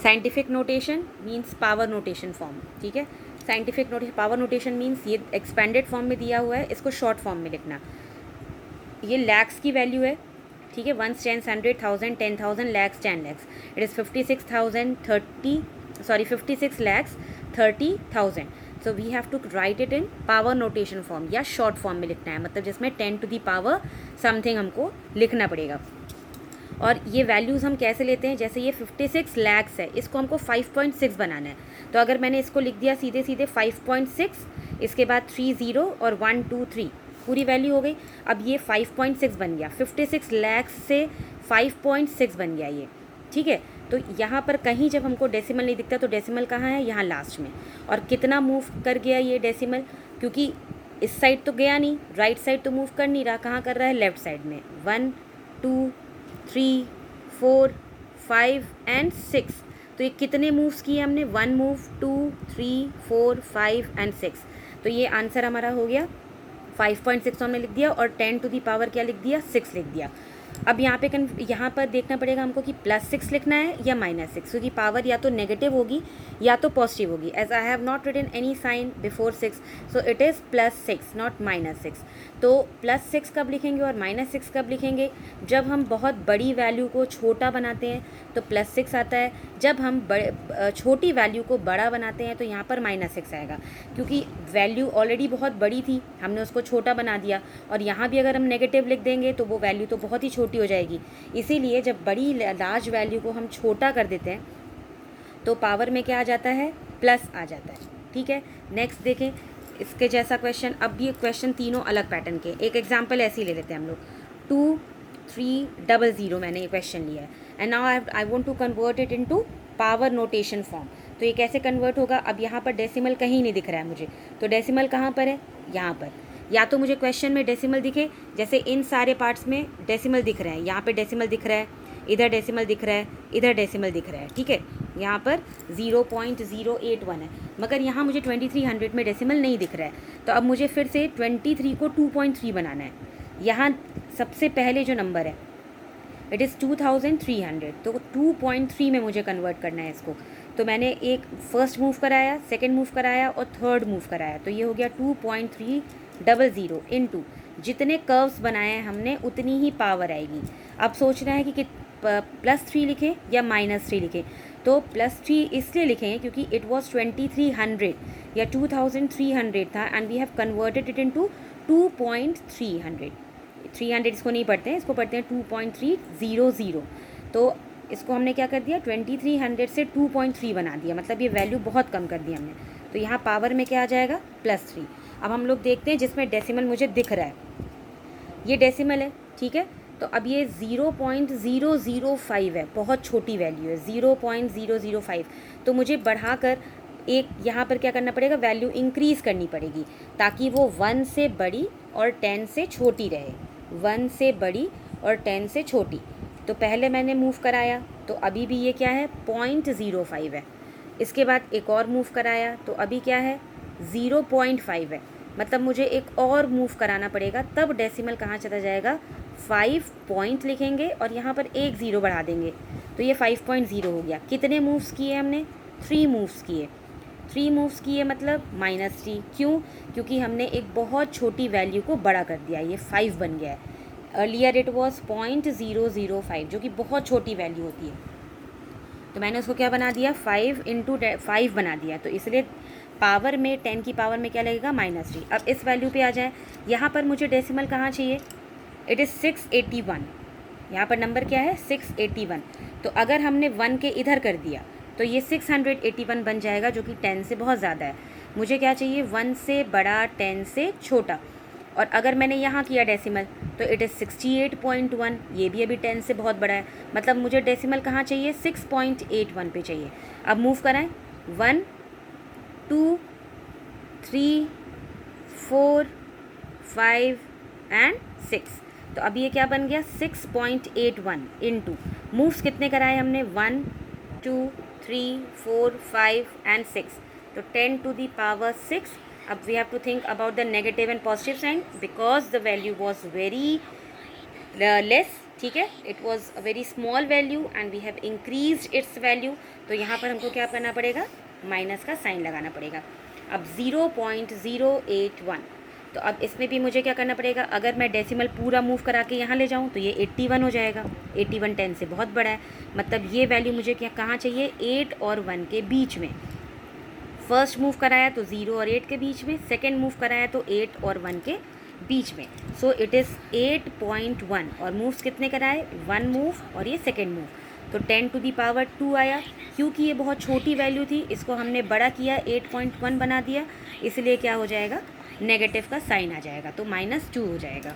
Scientific notation means power notation form, ठीक है। Scientific notation, power notation means ये expanded form में दिया हुआ है, इसको शॉर्ट फॉर्म में लिखना। ये लैक्स की वैल्यू है, ठीक है, 1 10 100 1000 10,000 lakhs 10 lakhs, it is 56 lakhs 30,000। So we have to write it in power notation form या शॉर्ट फॉर्म में लिखना है, मतलब जिसमें 10 to the power समथिंग हमको लिखना पड़ेगा। और ये वैल्यूज़ हम कैसे लेते हैं, जैसे ये 56 lakhs है, इसको हमको 5.6 बनाना है, तो अगर मैंने इसको लिख दिया सीधे सीधे 5.6, इसके बाद 3 0 और 1 2 3 पूरी वैल्यू हो गई। अब ये 5.6 बन गया, 56 lakhs से 5.6 बन गया ये, ठीक है। तो यहाँ पर कहीं जब हमको डेसिमल नहीं दिखता तो डेसिमल कहाँ है, यहाँ लास्ट में। और कितना मूव कर गया ये डेसिमल, क्योंकि इस साइड तो गया नहीं, राइट साइड तो मूव कर नहीं रहा, कहाँ कर रहा है, लेफ्ट साइड में। 1 2 3 4 5 एंड 6, तो ये कितने मूव्स किए हमने, 1 मूव, 2 3 4 5 एंड 6, तो ये आंसर हमारा हो गया। 5.6 हमने लिख दिया और 10 to the power क्या लिख दिया, 6 लिख दिया। अब यहाँ पर देखना पड़ेगा हमको कि +6 लिखना है या -6, क्योंकि पावर या तो नेगेटिव होगी या तो पॉजिटिव होगी। As I have not written any sign before 6, so it is +6 not -6। तो +6 कब लिखेंगे और -6 कब लिखेंगे, जब हम बहुत बड़ी वैल्यू को छोटा बनाते हैं तो +6 आता है, जब हम छोटी वैल्यू को बड़ा बनाते हैं तो यहाँ पर -6 आएगा, क्योंकि वैल्यू ऑलरेडी बहुत बड़ी थी, हमने उसको छोटा बना दिया। और यहाँ भी अगर हम नेगेटिव लिख देंगे तो वो वैल्यू तो बहुत ही छोटी हो जाएगी, इसीलिए जब बड़ी लार्ज वैल्यू को हम छोटा कर देते हैं तो पावर में क्या आ जाता है, प्लस आ जाता है, ठीक है। नेक्स्ट देखें इसके जैसा क्वेश्चन। अब ये क्वेश्चन तीनों अलग पैटर्न के, एक एग्जांपल ऐसे ही ले लेते हैं हम लोग। 2300 मैंने ये क्वेश्चन लिया है, and now I want to convert it into power notation form. तो ये कैसे कन्वर्ट होगा, अब यहाँ पर डेसिमल कहीं नहीं दिख रहा है मुझे, तो डेसिमल कहाँ पर है, यहाँ पर। या तो मुझे क्वेश्चन में डेसिमल दिखे, जैसे इन सारे पार्ट्स में डेसिमल दिख रहे हैं, यहाँ पे डेसिमल दिख रहा है, इधर डेसिमल दिख रहा है, इधर डेसिमल दिख रहा है, ठीक है। यहाँ पर 0.081 है, मगर यहाँ मुझे 2300 में डेसिमल नहीं दिख रहा है। तो अब मुझे फिर से 23 को 2.3 बनाना है। यहाँ सबसे पहले जो नंबर है इट इज़ 2300, तो 2.3 में मुझे कन्वर्ट करना है इसको। तो मैंने एक फर्स्ट मूव कराया, सेकेंड मूव कराया और थर्ड मूव कराया, तो ये हो गया 2.300 इनटू जितने कर्व्स बनाए हैं हमने उतनी ही पावर आएगी। अब सोचना है कि +3 लिखें या -3 लिखें, तो +3 इसलिए लिखें क्योंकि इट वॉज 2300 या 2300 था, and we have converted it into 2.300। 300 इसको नहीं पढ़ते हैं, इसको पढ़ते हैं 2.300। तो इसको हमने क्या कर दिया, 2300 से 2.3 बना दिया, मतलब ये वैल्यू बहुत कम कर दी हमने। तो यहाँ पावर में क्या आ जाएगा, +3। अब हम लोग देखते हैं जिसमें डेसिमल मुझे दिख रहा है, ये डेसिमल है, ठीक है। तो अब ये 0.005 है, बहुत छोटी वैल्यू है 0.005, तो मुझे बढ़ाकर एक यहाँ पर क्या करना पड़ेगा, वैल्यू इंक्रीज़ करनी पड़ेगी ताकि वो 1 से बड़ी और 10 से छोटी रहे, 1 से बड़ी और 10 से छोटी। तो पहले मैंने मूव कराया तो अभी भी ये क्या है, 0.05 है। इसके बाद एक और मूव कराया तो अभी क्या है, 0.5 है, मतलब मुझे एक और मूव कराना पड़ेगा, तब डेसिमल कहाँ चला जाएगा, 5 पॉइंट लिखेंगे और यहाँ पर एक 0 बढ़ा देंगे, तो ये 5.0 हो गया। कितने मूव्स किए हमने, 3 मूव्स किए। 3 मूव्स किए मतलब -3, क्यों, क्योंकि हमने एक बहुत छोटी वैल्यू को बड़ा कर दिया, ये 5 बन गया है। अर्लियर इट वॉज 0.005 जो कि बहुत छोटी वैल्यू होती है, तो मैंने उसको क्या बना दिया, 5 इंटू 5 बना दिया, तो इसलिए पावर में 10 की पावर में क्या लगेगा, -3। अब इस वैल्यू पे आ जाए, यहाँ पर मुझे डेसिमल कहाँ चाहिए, इट इज़ 681, यहाँ पर नंबर क्या है, 681। तो अगर हमने 1 के इधर कर दिया तो ये 681 बन जाएगा, जो कि 10 से बहुत ज़्यादा है। मुझे क्या चाहिए, 1 से बड़ा 10 से छोटा। और अगर मैंने यहाँ किया डेसिमल तो इट इज़ 68.1, ये भी अभी 10 से बहुत बड़ा है, मतलब मुझे डेसिमल कहाँ चाहिए, 6.81 पे चाहिए। अब मूव कराएं, 1 2 3 4 5 एंड 6, तो अभी ये क्या बन गया, 6.81 इंटू मूव्स कितने कराए हमने, 1 2 3 4 5 एंड 6, तो 10 to the power 6। अब we have to think about the negative and positive sign because the value was very less, ठीक है, it was a very small value and we have increased its value, तो यहाँ पर हमको क्या करना पड़ेगा, माइनस का साइन लगाना पड़ेगा। अब 0.081, तो अब इसमें भी मुझे क्या करना पड़ेगा, अगर मैं डेसिमल पूरा मूव करा के यहाँ ले जाऊँ तो ये 81 हो जाएगा। 81 10 से बहुत बड़ा है, मतलब ये वैल्यू मुझे क्या कहाँ चाहिए, 8 और 1 के बीच में। फर्स्ट मूव कराया तो 0 और 8 के बीच में, सेकेंड मूव कराया तो 8 और 1 के बीच में। सो इट इज़ 8.1 और मूव्स कितने कराए, 1 मूव और ये सेकेंड मूव, तो 10⁻² आया। क्योंकि ये बहुत छोटी वैल्यू थी, इसको हमने बड़ा किया, 8.1 बना दिया, इसलिए क्या हो जाएगा, नेगेटिव का साइन आ जाएगा, तो -2 हो जाएगा।